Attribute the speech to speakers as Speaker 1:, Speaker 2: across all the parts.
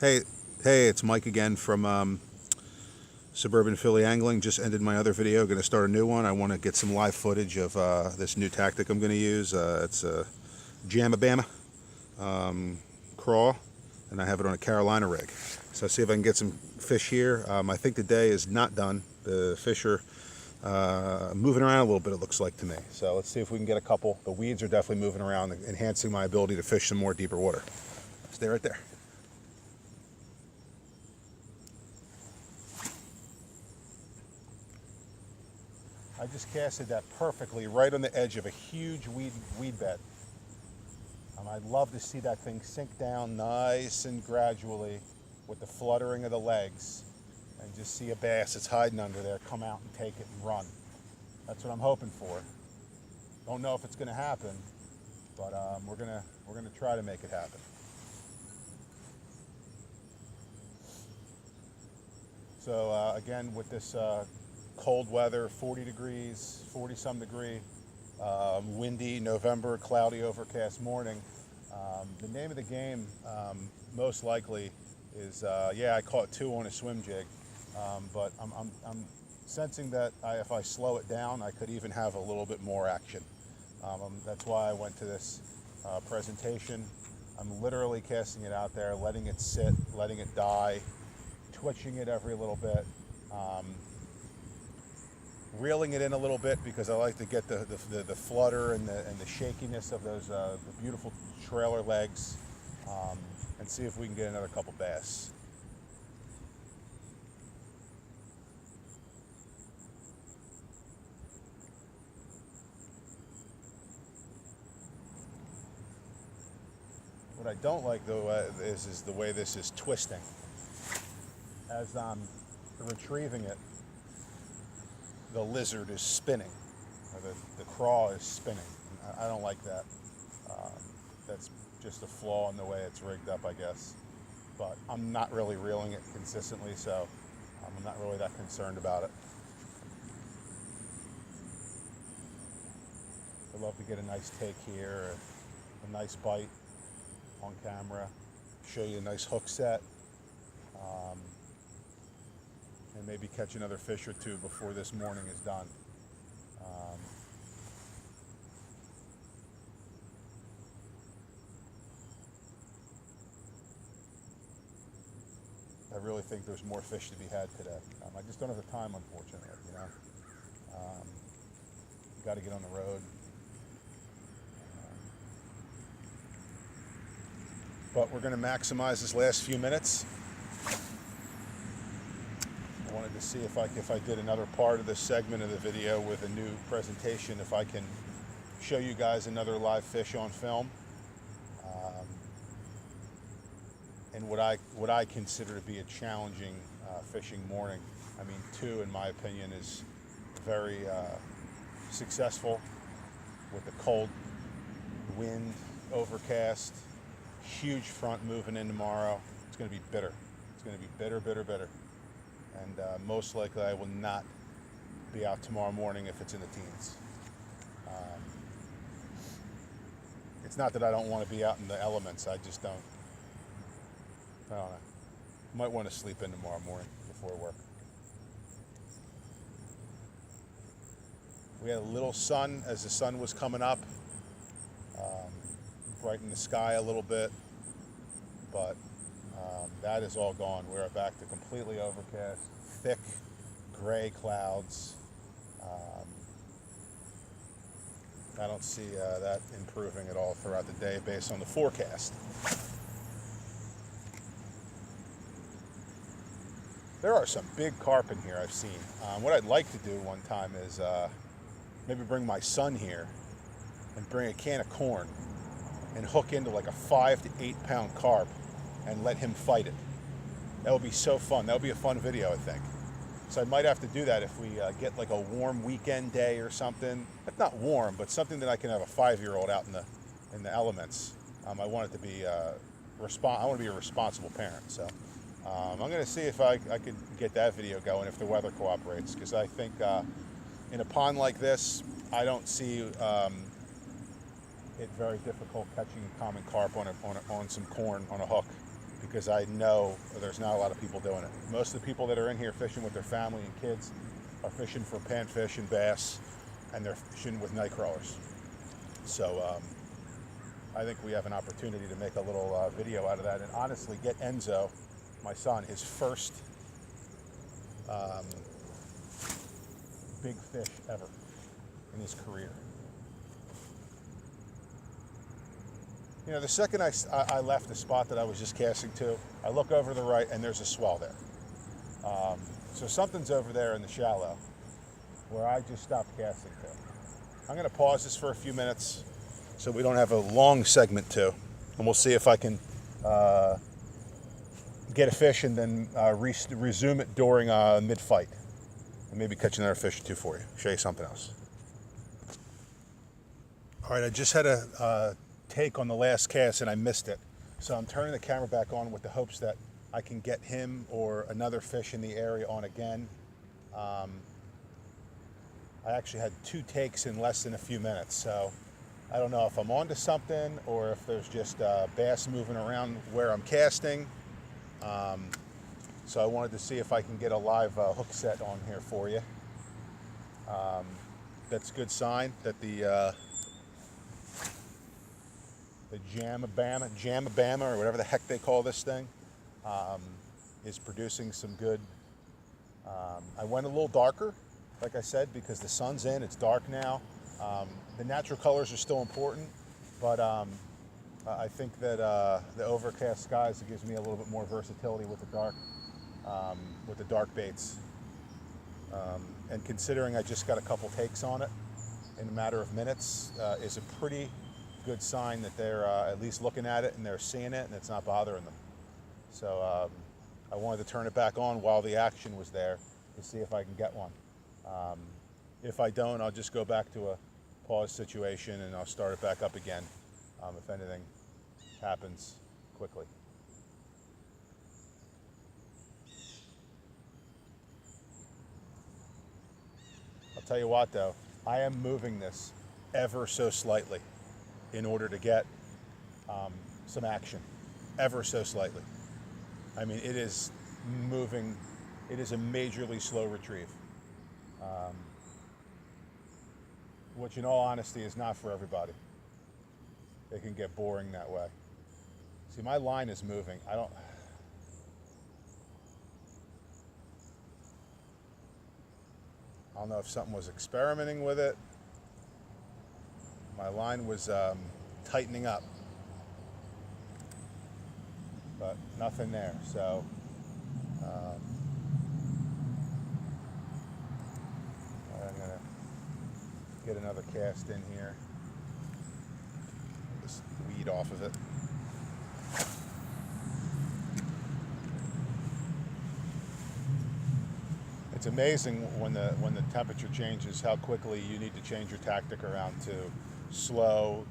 Speaker 1: Hey, hey, it's Mike again from Suburban Philly Angling. Just ended my other video. Going to start a new one. I want to get some live footage of this new tactic I'm going to use. It's a Jamabama crawl, and I have it on a Carolina rig. So see if I can get some fish here. I think the day is not done. The fish are moving around a little bit, it looks like to me. So let's see if we can get a couple. The weeds are definitely moving around, enhancing my ability to fish some more deeper water. Stay right there. I just casted that perfectly right on the edge of a huge weed bed. I'd love to see that thing sink down nice and gradually with the fluttering of the legs and just see a bass that's hiding under there come out and take it and run. That's what I'm hoping for. Don't know if it's going to happen, but we're gonna try to make it happen. So again, with this cold weather, 40 degrees, 40 some degree, windy November, cloudy, overcast morning. The name of the game most likely is, yeah, I caught two on a swim jig, but I'm sensing that if I slow it down, I could even have a little bit more action. That's why I went to this presentation. I'm literally casting it out there, letting it sit, letting it die, twitching it every little bit. Reeling it in a little bit because I like to get the flutter and the shakiness of those the beautiful trailer legs, and see if we can get another couple bass. What I don't like though is the way this is twisting. As I'm retrieving it, the lizard is spinning, or the craw is spinning. I don't like that. That's just a flaw in the way it's rigged up, I guess. But I'm not really reeling it consistently, so I'm not really that concerned about it. I'd love to get a nice take here, a nice bite on camera, show you a nice hook set, and maybe catch another fish or two before this morning is done. I really think there's more fish to be had today. I just don't have the time, unfortunately, you know. Got to get on the road. But we're going to maximize this last few minutes. I wanted to see if I did another part of this segment of the video with a new presentation, if I can show you guys another live fish on film. And what I consider to be a challenging fishing morning. I mean, two, in my opinion, is very successful with the cold wind, overcast, huge front moving in tomorrow. It's going to be bitter. It's going to be bitter, bitter, bitter. And most likely I will not be out tomorrow morning if it's in the teens. It's not that I don't want to be out in the elements. I just don't. I don't know. Might want to sleep in tomorrow morning before work. We had a little sun as the sun was coming up. Brighten the sky a little bit, but that is all gone. We're back to completely overcast, thick gray clouds. I don't see that improving at all throughout the day based on the forecast. There are some big carp in here I've seen. What I'd like to do one time is maybe bring my son here and bring a can of corn and hook into like a 5 to 8 pound carp and let him fight it. That would be so fun. That would be a fun video, I think. So I might have to do that if we get like a warm weekend day or something. If not warm, but something that I can have a 5-year-old out in the elements. I want it to be I want to be a responsible parent. So I'm going to see if I could get that video going if the weather cooperates, because I think in a pond like this, I don't see it very difficult catching common carp on some corn on a hook, because I know there's not a lot of people doing it. Most of the people that are in here fishing with their family and kids are fishing for panfish and bass, and they're fishing with night crawlers. So I think we have an opportunity to make a little video out of that, and honestly get Enzo, my son, his first big fish ever in his career. You know, the second I left the spot that I was just casting to, I look over to the right and there's a swell there. So something's over there in the shallow where I just stopped casting to. I'm going to pause this for a few minutes so we don't have a long segment too, and we'll see if I can get a fish and then resume it during mid-fight, and maybe catch another fish or two for you. Show you something else. All right, I just had a take on the last cast and I missed it, so I'm turning the camera back on with the hopes that I can get him or another fish in the area on again. I actually had 2 takes in less than a few minutes, so I don't know if I'm onto something or if there's just bass moving around where I'm casting. So I wanted to see if I can get a live hook set on here for you. That's a good sign that the Jamabama, or whatever the heck they call this thing, is producing some good. I went a little darker, like I said, because the sun's in, it's dark now. The natural colors are still important, but I think that the overcast skies gives me a little bit more versatility with the dark baits. And considering I just got a couple takes on it in a matter of minutes, is a pretty good sign that they're at least looking at it and they're seeing it and it's not bothering them. So I wanted to turn it back on while the action was there to see if I can get one. If I don't, I'll just go back to a pause situation and I'll start it back up again if anything happens quickly. I'll tell you what though, I am moving this ever so slightly in order to get some action, ever so slightly. I mean, it is moving, it is a majorly slow retrieve, which in all honesty is not for everybody. It can get boring that way. See, my line is moving. I don't know if something was experimenting with it. My line was tightening up, but nothing there. So I'm gonna get another cast in here. Just weed off of it. It's amazing when the temperature changes how quickly you need to change your tactic around to slow,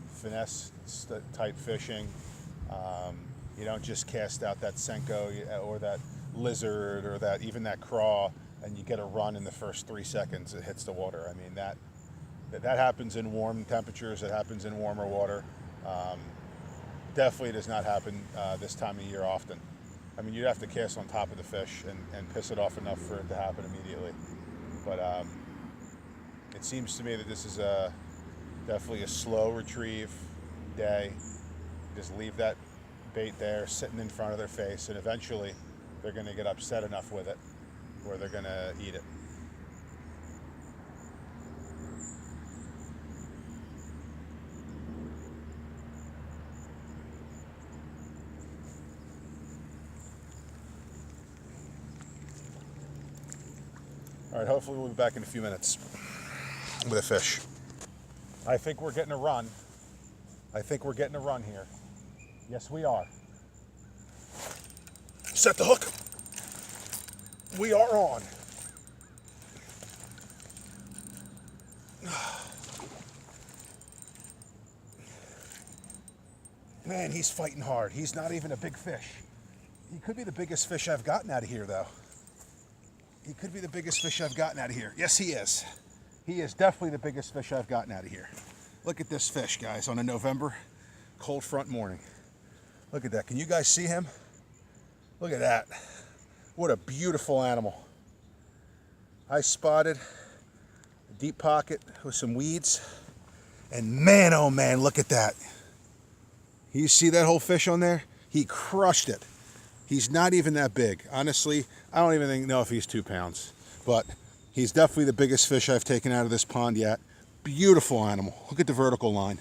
Speaker 1: finesse type fishing. You don't just cast out that Senko or that lizard or even that craw and you get a run in the first 3 seconds it hits the water. I mean, that happens in warm temperatures, it happens in warmer water. Definitely does not happen this time of year often. I mean, you'd have to cast on top of the fish and piss it off enough for it to happen immediately. But it seems to me that this is definitely a slow retrieve day. Just leave that bait there sitting in front of their face, and eventually they're going to get upset enough with it where they're going to eat it. All right, hopefully we'll be back in a few minutes with a fish. I think we're getting a run. I think we're getting a run here. Yes, we are. Set the hook. We are on. Man, he's fighting hard. He's not even a big fish. He could be the biggest fish I've gotten out of here, though. He could be the biggest fish I've gotten out of here. Yes, he is. He is definitely the biggest fish I've gotten out of here. Look at this fish, guys, on a November cold front morning. Look at that. Can you guys see him? Look at that. What a beautiful animal. I spotted a deep pocket with some weeds. And man, oh man, look at that. You see that whole fish on there? He crushed it. He's not even that big. Honestly, I don't even know if he's 2 pounds. But he's definitely the biggest fish I've taken out of this pond yet. Beautiful animal. Look at the vertical line.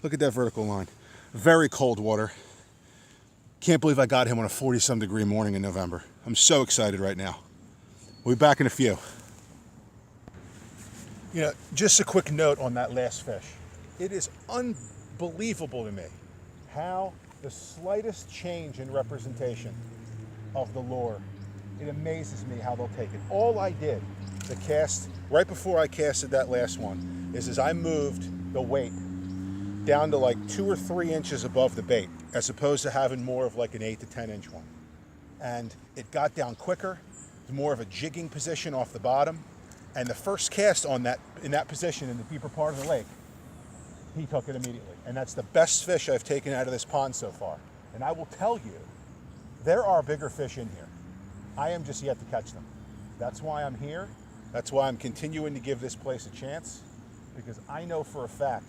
Speaker 1: Look at that vertical line. Very cold water. Can't believe I got him on a 40-some degree morning in November. I'm so excited right now. We'll be back in a few. You know, just a quick note on that last fish. It is unbelievable to me how the slightest change in representation of the lure, it amazes me how they'll take it. All I did, the cast, right before I casted that last one, is I moved the weight down to like 2 or 3 inches above the bait, as opposed to having more of like an 8 to 10 inch one. And it got down quicker, more of a jigging position off the bottom. And the first cast on that, in that position in the deeper part of the lake, he took it immediately. And that's the best fish I've taken out of this pond so far. And I will tell you, there are bigger fish in here. I am just yet to catch them. That's why I'm here. That's why I'm continuing to give this place a chance, because I know for a fact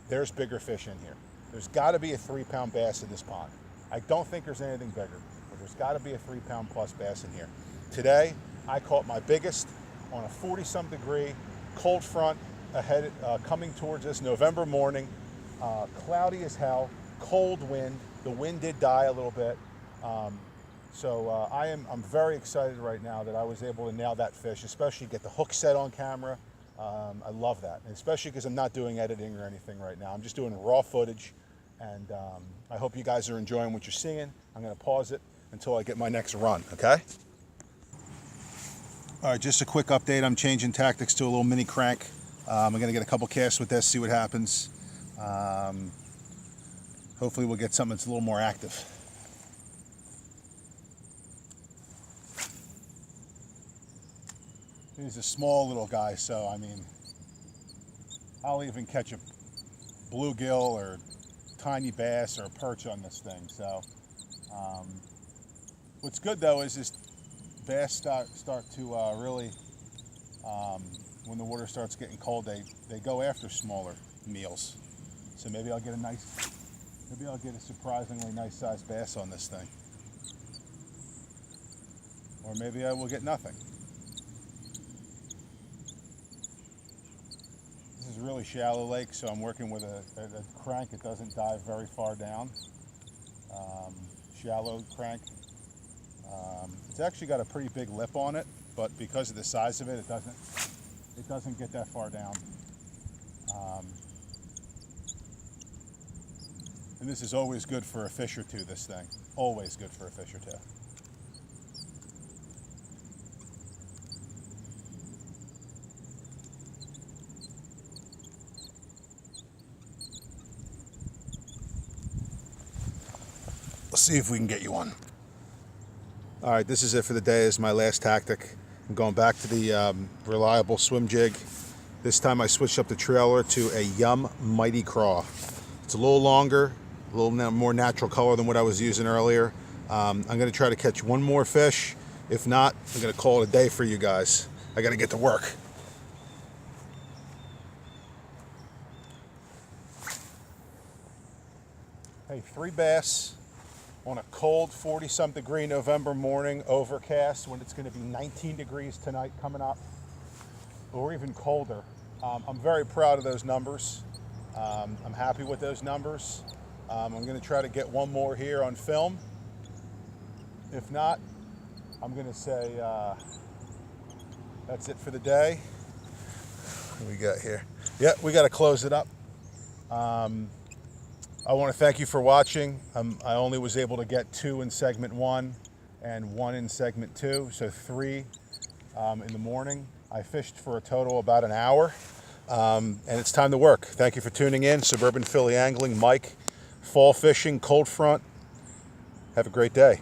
Speaker 1: there's bigger fish in here. There's got to be a 3-pound bass in this pond. I don't think there's anything bigger, but there's got to be a 3-pound plus bass in here. Today, I caught my biggest on a 40-some degree cold front ahead, coming towards us November morning. Cloudy as hell, cold wind. The wind did die a little bit. I'm very excited right now that I was able to nail that fish, especially get the hook set on camera. I love that, and especially because I'm not doing editing or anything right now. I'm just doing raw footage, and I hope you guys are enjoying what you're seeing. I'm going to pause it until I get my next run, okay? All right, just a quick update. I'm changing tactics to a little mini crank. I'm going to get a couple casts with this, see what happens. Hopefully we'll get something that's a little more active. He's a small little guy, so I mean, I'll even catch a bluegill or tiny bass or a perch on this thing. So what's good though is this bass start to really, when the water starts getting cold, they go after smaller meals. So maybe I'll get a surprisingly nice sized bass on this thing. Or maybe I will get nothing. This is a really shallow lake, so I'm working with a crank. It doesn't dive very far down. Shallow crank. It's actually got a pretty big lip on it, but because of the size of it, it doesn't get that far down. And this is always good for a fish or two, this thing. Always good for a fish or two. Let's see if we can get you one. All right, this is it for the day. This is my last tactic. I'm going back to the reliable swim jig. This time I switched up the trailer to a Yum Mighty Craw. It's a little longer, a little more natural color than what I was using earlier. I'm going to try to catch one more fish. If not, I'm going to call it a day for you guys. I got to get to work. Hey, 3 bass on a cold 40-some degree November morning, overcast, when it's going to be 19 degrees tonight coming up, or even colder. I'm very proud of those numbers. I'm happy with those numbers. I'm going to try to get one more here on film. If not, I'm going to say that's it for the day. What do we got here? Yeah, we got to close it up. I want to thank you for watching. I only was able to get 2 in segment 1 and 1 in segment 2, so 3 in the morning. I fished for a total about an hour, and it's time to work. Thank you for tuning in. Suburban Philly Angling, Mike, fall fishing, cold front. Have a great day.